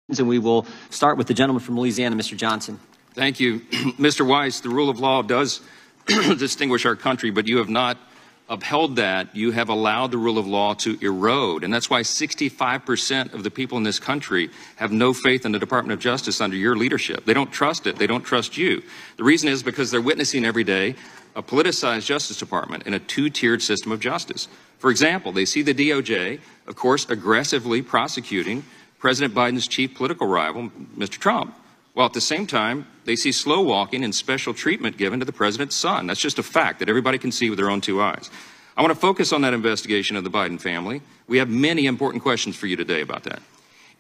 And we will start with the gentleman from Louisiana, Mr. Johnson. Thank you. Mr. Weiss, the rule of law does distinguish our country, but you have not upheld that. You have allowed the rule of law to erode, and that's why 65% of the people in this country have no faith in the Department of Justice under your leadership. They don't trust it. They don't trust you. The reason is because they're witnessing every day a politicized Justice Department in a two-tiered system of justice. For example, they see the DOJ, of course, aggressively prosecuting President Biden's chief political rival, Mr. Trump, while at the same time, they see slow walking and special treatment given to the president's son. That's just a fact that everybody can see with their own two eyes. I want to focus on that investigation of the Biden family. We have many important questions for you today about that.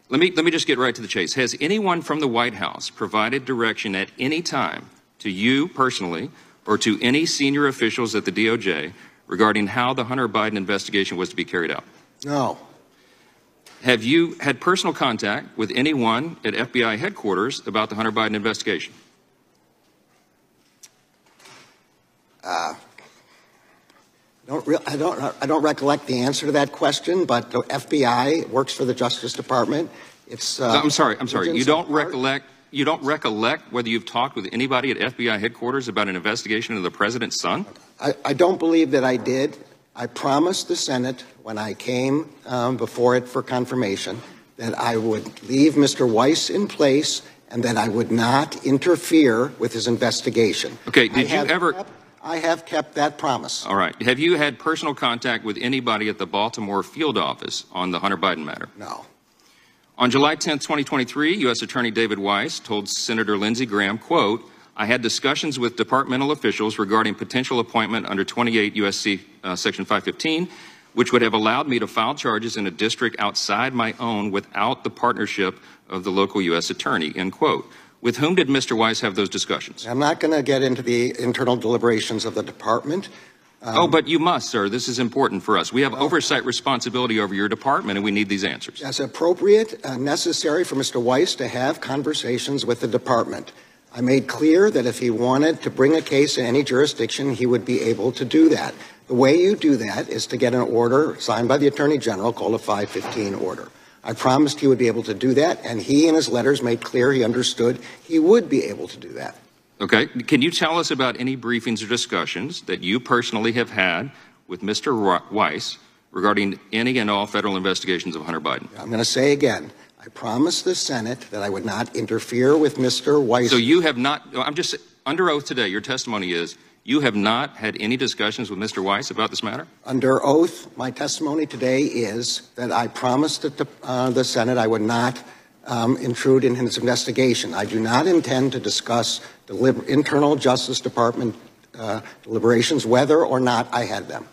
Let me just get right to the chase. Has anyone from the White House provided direction at any time to you personally or to any senior officials at the DOJ regarding how the Hunter Biden investigation was to be carried out? No. Have you had personal contact with anyone at FBI headquarters about the Hunter Biden investigation? I don't recollect the answer to that question, but the FBI works for the Justice Department. It's I'm sorry. You don't recollect whether you've talked with anybody at FBI headquarters about an investigation of the president's son? I don't believe that I did. I promised the Senate when I came before it for confirmation that I would leave Mr. Weiss in place and that I would not interfere with his investigation. Okay, I have kept that promise. All right. Have you had personal contact with anybody at the Baltimore field office on the Hunter Biden matter? No. On July 10th, 2023, U.S. Attorney David Weiss told Senator Lindsey Graham, quote, I had discussions with departmental officials regarding potential appointment under 28 U.S.C. Section 515, which would have allowed me to file charges in a district outside my own without the partnership of the local U.S. attorney, end quote. With whom did Mr. Weiss have those discussions? I'm not going to get into the internal deliberations of the department. But you must, sir. This is important for us. We have oversight responsibility over your department, and we need these answers. As appropriate, necessary for Mr. Weiss to have conversations with the department. I made clear that if he wanted to bring a case in any jurisdiction, he would be able to do that. The way you do that is to get an order signed by the Attorney General called a 515 order. I promised he would be able to do that, and he in his letters made clear he understood he would be able to do that. Okay. Can you tell us about any briefings or discussions that you personally have had with Mr. Weiss regarding any and all federal investigations of Hunter Biden? I'm going to say again, I promised the Senate that I would not interfere with Mr. Weiss. So you have not, I'm just under oath today, your testimony is you have not had any discussions with Mr. Weiss about this matter? Under oath, my testimony today is that I promised the Senate I would not intrude in his investigation. I do not intend to discuss the internal Justice Department deliberations, whether or not I had them.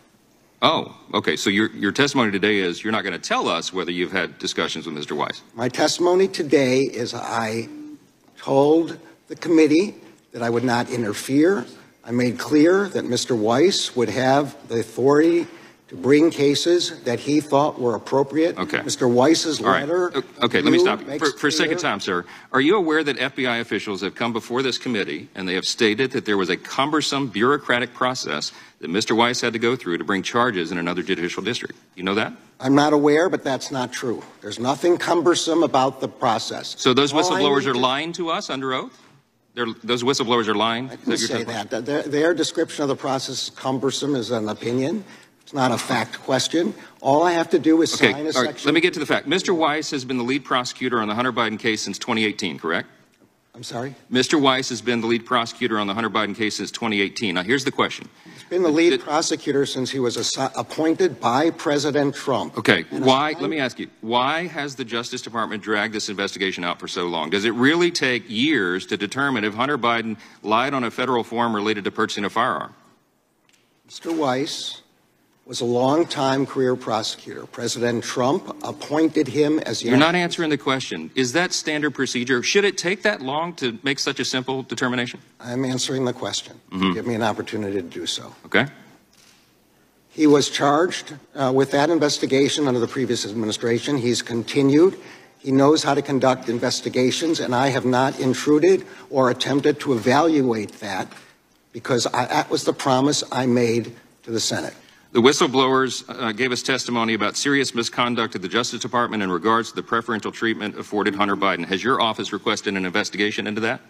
Oh, okay. So your testimony today is you're not going to tell us whether you've had discussions with Mr. Weiss. My testimony today is I told the committee that I would not interfere. I made clear that Mr. Weiss would have the authority to bring cases that he thought were appropriate. Okay. Mr. Weiss's letter. Okay, let me stop. For sake of time, sir, are you aware that FBI officials have come before this committee and they have stated that there was a cumbersome bureaucratic process that Mr. Weiss had to go through to bring charges in another judicial district? You know that? I'm not aware, but that's not true. There's nothing cumbersome about the process. So those whistleblowers are lying to us under oath? Those whistleblowers are lying? I didn't say that. Their description of the process cumbersome is an opinion. It's not a fact question. All I have to do is sign a section. Let me get to the fact. Mr. Weiss has been the lead prosecutor on the Hunter Biden case since 2018, correct? I'm sorry? Mr. Weiss has been the lead prosecutor on the Hunter Biden case since 2018. Now, here's the question. He's been the lead prosecutor since he was appointed by President Trump. Okay. Why? Let me ask you. Why has the Justice Department dragged this investigation out for so long? Does it really take years to determine if Hunter Biden lied on a federal form related to purchasing a firearm? Mr. Weiss was a long-time career prosecutor. President Trump appointed him as... You're not answering the question. Is that standard procedure? Should it take that long to make such a simple determination? I'm answering the question. Give me an opportunity to do so. Okay. He was charged with that investigation under the previous administration. He's continued. He knows how to conduct investigations, and I have not intruded or attempted to evaluate that because that was the promise I made to the Senate. The whistleblowers gave us testimony about serious misconduct at the Justice Department in regards to the preferential treatment afforded Hunter Biden. Has your office requested an investigation into that?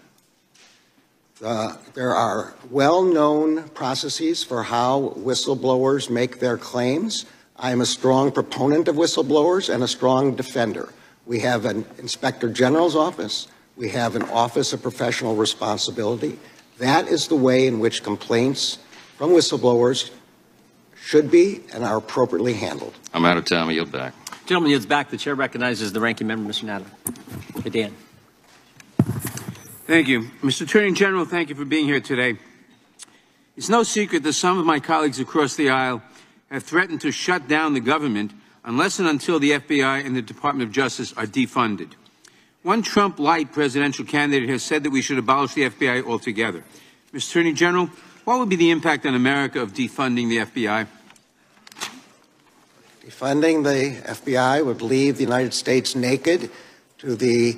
There are well-known processes for how whistleblowers make their claims. I am a strong proponent of whistleblowers and a strong defender. We have an Inspector General's office. We have an Office of Professional Responsibility. That is the way in which complaints from whistleblowers should be and are appropriately handled. I'm out of time. I yield back. Gentleman yields back. The chair recognizes the ranking member, Mr. Nadler. Okay, Dan. Thank you. Mr. Attorney General, thank you for being here today. It's no secret that some of my colleagues across the aisle have threatened to shut down the government unless and until the FBI and the Department of Justice are defunded. One Trump-light presidential candidate has said that we should abolish the FBI altogether. Mr. Attorney General, what would be the impact on America of defunding the FBI? Defunding the FBI would leave the United States naked to the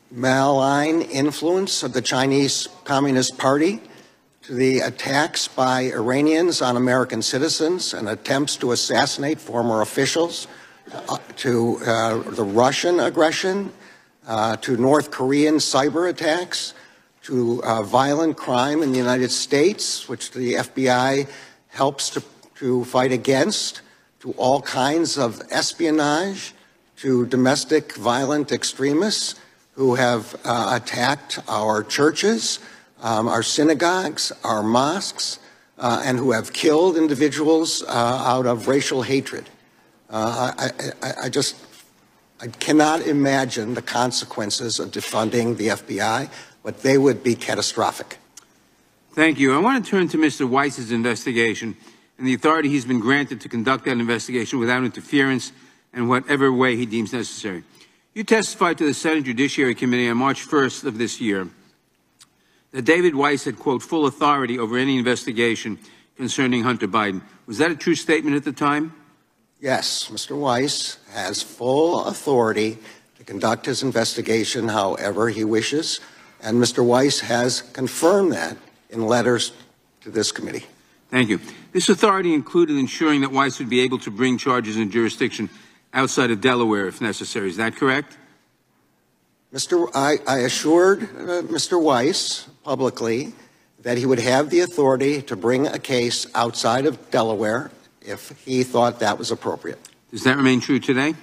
malign influence of the Chinese Communist Party, to the attacks by Iranians on American citizens and attempts to assassinate former officials, to the Russian aggression, to North Korean cyber attacks, to violent crime in the United States, which the FBI helps to fight against, to all kinds of espionage, to domestic violent extremists who have attacked our churches, our synagogues, our mosques, and who have killed individuals out of racial hatred. I cannot imagine the consequences of defunding the FBI, but they would be catastrophic. Thank you. I want to turn to Mr. Weiss's investigation and the authority he's been granted to conduct that investigation without interference in whatever way he deems necessary. You testified to the Senate Judiciary Committee on March 1st of this year that David Weiss had, quote, full authority over any investigation concerning Hunter Biden. Was that a true statement at the time? Yes, Mr. Weiss has full authority to conduct his investigation however he wishes, and Mr. Weiss has confirmed that in letters to this committee. Thank you. This authority included ensuring that Weiss would be able to bring charges in jurisdiction outside of Delaware if necessary. Is that correct? I assured Mr. Weiss publicly that he would have the authority to bring a case outside of Delaware if he thought that was appropriate. Does that remain true today?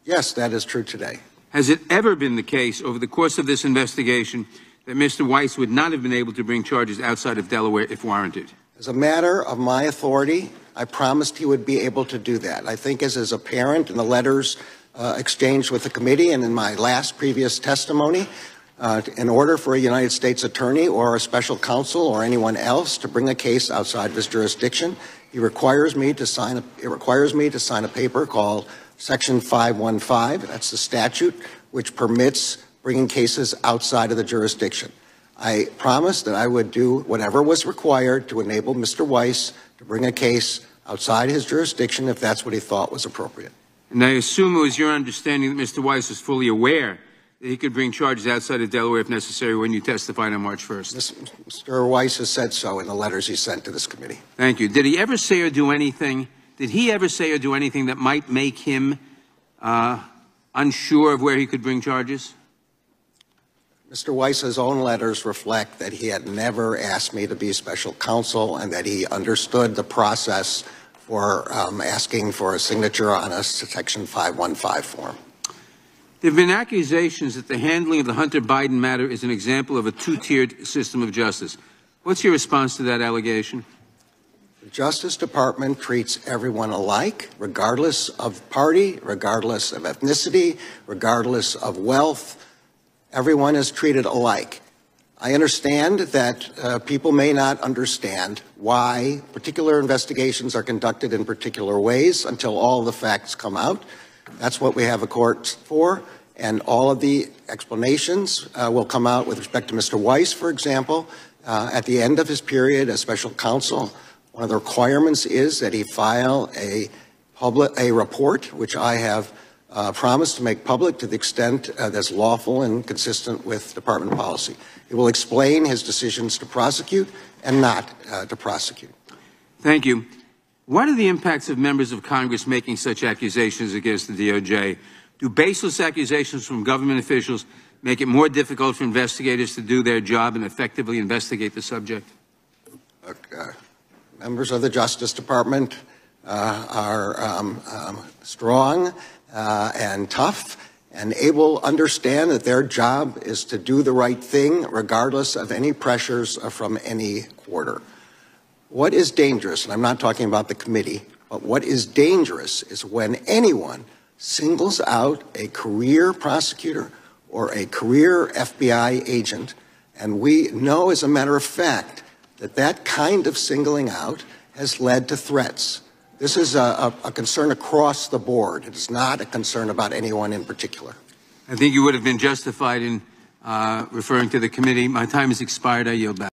Yes, that is true today. Has it ever been the case over the course of this investigation that Mr. Weiss would not have been able to bring charges outside of Delaware if warranted? As a matter of my authority, I promised he would be able to do that. I think as is apparent in the letters exchanged with the committee and in my previous testimony, in order for a United States attorney or a special counsel or anyone else to bring a case outside of his jurisdiction, it requires me to sign a paper called Section 515. That's the statute which permits bringing cases outside of the jurisdiction. I promised that I would do whatever was required to enable Mr. Weiss to bring a case outside his jurisdiction if that's what he thought was appropriate. And I assume it was your understanding that Mr. Weiss was fully aware that he could bring charges outside of Delaware if necessary when you testified on March 1st. Mr. Weiss has said so in the letters he sent to this committee. Thank you. Did he ever say or do anything that might make him unsure of where he could bring charges? Mr. Weiss's own letters reflect that he had never asked me to be special counsel and that he understood the process for asking for a signature on a Section 515 form. There have been accusations that the handling of the Hunter Biden matter is an example of a two-tiered system of justice. What's your response to that allegation? The Justice Department treats everyone alike, regardless of party, regardless of ethnicity, regardless of wealth. Everyone is treated alike. I understand that people may not understand why particular investigations are conducted in particular ways until all the facts come out. That's what we have a court for, and all of the explanations will come out with respect to Mr. Weiss, for example. At the end of his period as special counsel, one of the requirements is that he file a report, which I have promised to make public to the extent that's lawful and consistent with department policy. He will explain his decisions to prosecute and not to prosecute. Thank you. What are the impacts of members of Congress making such accusations against the DOJ? Do baseless accusations from government officials make it more difficult for investigators to do their job and effectively investigate the subject? Look, members of the Justice Department are strong and tough and able to understand that their job is to do the right thing regardless of any pressures from any quarter. What is dangerous, and I'm not talking about the committee, but what is dangerous is when anyone singles out a career prosecutor or a career FBI agent, and we know as a matter of fact that that kind of singling out has led to threats. This is a concern across the board. It is not a concern about anyone in particular. I think you would have been justified in referring to the committee. My time has expired. I yield back.